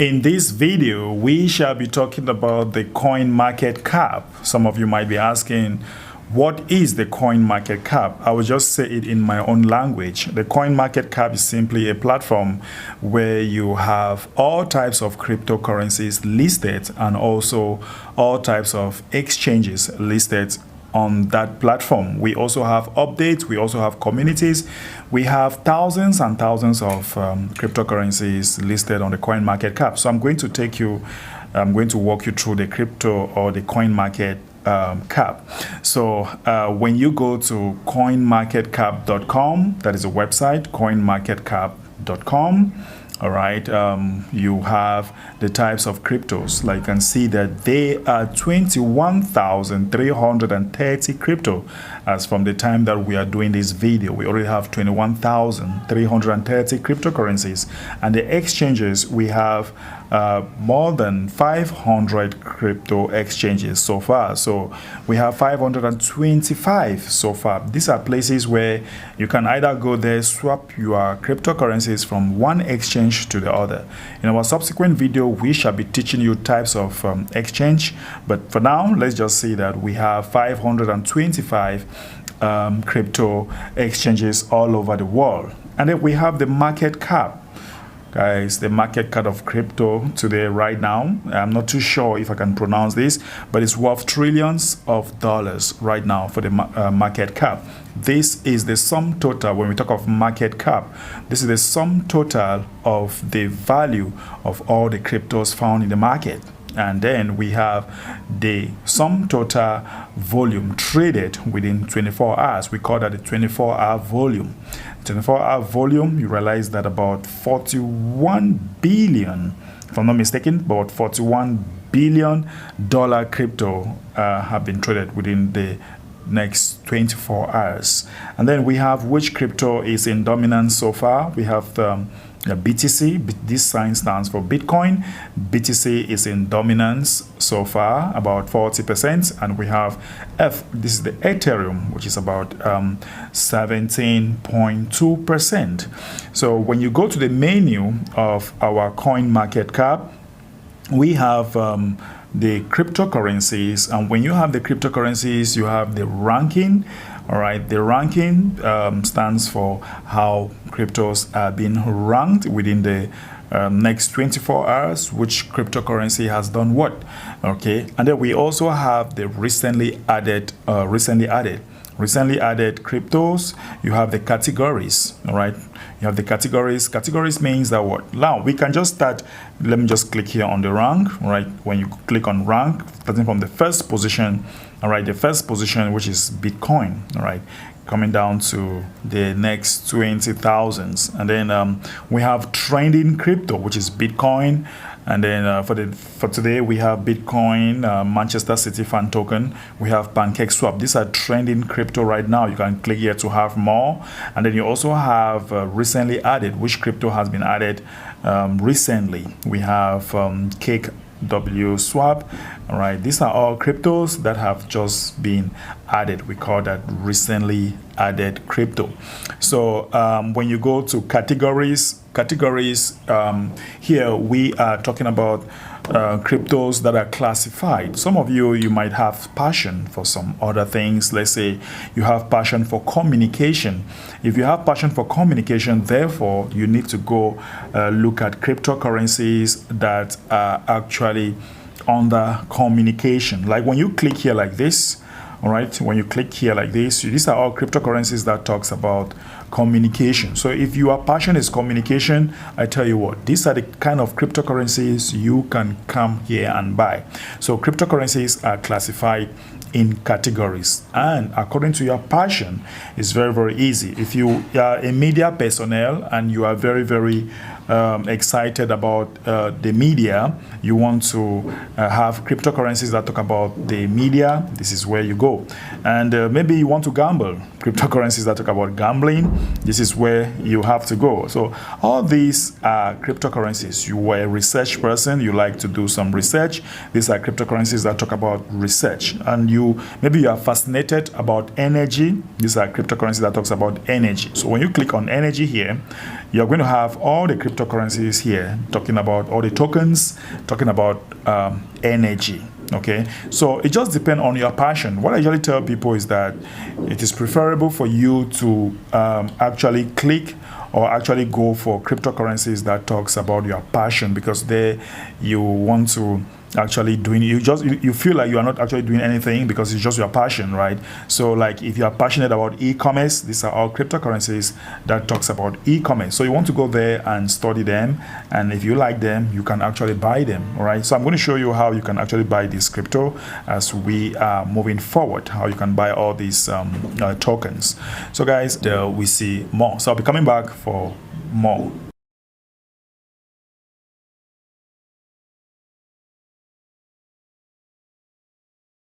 In this video, we shall be talking about the Coinmarketcap. Some of you might be asking, what is the Coinmarketcap? I will just say it in my own language. The Coinmarketcap is simply a platform where you have all types of cryptocurrencies listed and also all types of exchanges listed on that platform. We also have updates, we also have communities, we have thousands and thousands of cryptocurrencies listed on the Coinmarketcap. So I'm going to walk you through the crypto or the Coinmarketcap. So when you go to coinmarketcap.com, that is a website, coinmarketcap.com. All right, you have the types of cryptos. Like you can see that there are 21,330 crypto. As from the time that we are doing this video, we already have 21,330 cryptocurrencies. And the exchanges, we have more than 500 crypto exchanges so far. So we have 525 so far. These are places where you can either go there, swap your cryptocurrencies from one exchange to the other. In our subsequent video, we shall be teaching you types of exchange, but for now, let's just say that we have 525 crypto exchanges all over the world. And then we have the market cap. Guys, the market cap of crypto today, right now, I'm not too sure if I can pronounce this, but it's worth trillions of dollars right now for the market cap. This is the sum total. When we talk of market cap, this is the sum total of the value of all the cryptos found in the market. And then we have the sum total volume traded within 24 hours. We call that the 24-hour volume. 24-hour volume, you realize that about 41 billion, if I'm not mistaken, about $41 billion crypto have been traded within the next 24 hours. And then we have which crypto is in dominance so far. We have BTC. This sign stands for Bitcoin. BTC is in dominance so far, about 40%, and we have this is the Ethereum, which is about 17.2%. So when you go to the menu of our Coinmarketcap, we have the cryptocurrencies, and when you have the cryptocurrencies, you have the ranking. All right, the ranking stands for how cryptos are being ranked within the next 24 hours, which cryptocurrency has done what. Okay, and then we also have the recently added cryptos. You have the categories. All right, you have the categories. Categories means that what? Now we can just start. Let me just click here on the rank. All right, when you click on rank, starting from the first position. All right, the first position, which is Bitcoin. All right, coming down to the next 20,000s, and then we have trending crypto, which is Bitcoin. And then for today, we have Bitcoin, Manchester City fan token. We have PancakeSwap. These are trending crypto right now. You can click here to have more. And then you also have recently added, which crypto has been added recently. We have Cake Swap. All right, these are all cryptos that have just been added. We call that recently added crypto. So when you go to categories, here we are talking about cryptos that are classified. Some of you might have passion for some other things. Let's say you have passion for communication. If you have passion for communication, therefore you need to go look at cryptocurrencies that are actually under communication. Like when you click here like this, all right, when you click here like this, these are all cryptocurrencies that talks about communication. So if your passion is communication, I tell you what, these are the kind of cryptocurrencies you can come here and buy. So cryptocurrencies are classified in categories, and according to your passion, it's very, very easy. If you are a media personnel and you are very, very excited about the media, you want to have cryptocurrencies that talk about the media, this is where you go. And maybe you want to gamble, cryptocurrencies that talk about gambling, this is where you have to go. So all these are cryptocurrencies. You were a research person, you like to do some research, these are cryptocurrencies that talk about research. And maybe you are fascinated about energy, these are cryptocurrencies that talks about energy. So when you click on energy here, you're going to have all the cryptocurrencies here, talking about all the tokens, talking about energy. Okay, so it just depends on your passion. What I usually tell people is that it is preferable for you to actually click or actually go for cryptocurrencies that talks about your passion, because there you want to actually doing, you feel like you are not actually doing anything because it's just your passion, right? So like if you are passionate about e-commerce, these are all cryptocurrencies that talks about e-commerce. So you want to go there and study them, and if you like them, you can actually buy them. All right, so I'm going to show you how you can actually buy this crypto as we are moving forward, how you can buy all these tokens. So guys, we see more, so I'll be coming back for more.